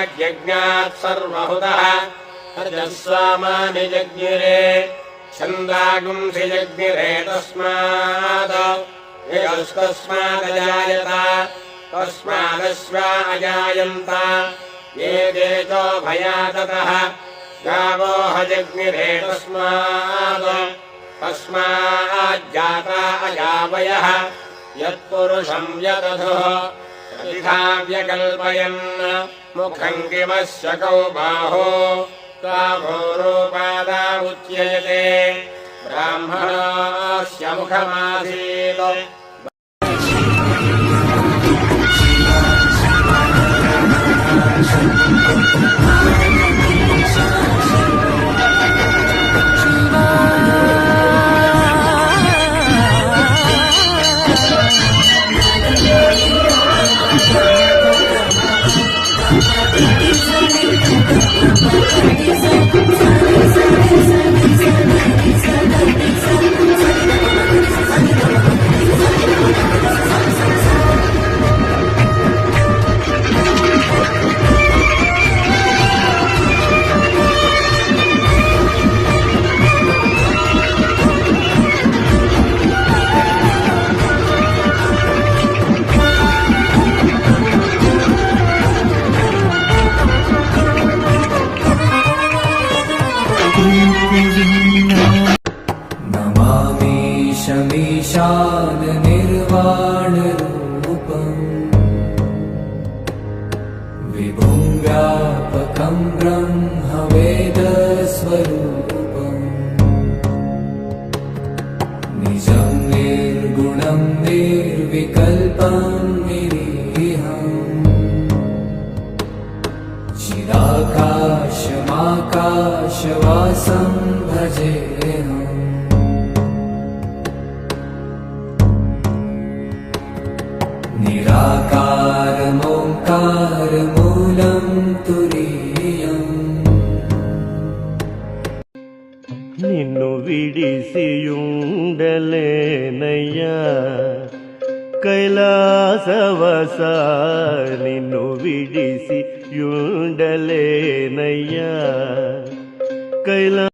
वाग्यज्ञात् सर्वहुतः रजस्सामानि जज्ञिरे छन्दागुंसि जज्ञिरे तस्मात् यस्तस्मादजायत तस्मादश्वा अजायन्त ये देशो भयाततः गावो हजग्निरे तस्माज्जाता अजावयः यत्पुरुषं यदधुः प्रतिधाव्यकल्पयन् मुखं किमस्य कौ बाहो कामो रूपादा उच्यते ब्राह्मणस्य मुखमासीत् नमामि शमीशान निर्वाणरूपम् विभुं व्यापकं ब्रह्मवेदस्वरूपम् निजं निर्गुणं निर्विकल्पं निरीहम् चिदाकाशमाकाशवासं भजेऽहम् निराकारमोङ्कारमूलं तुरीयम् నిన్ను విడిసియుండలేనయ్యా కైలాసవస నిన్ను విడిసియుండలేనయ్యా కైలా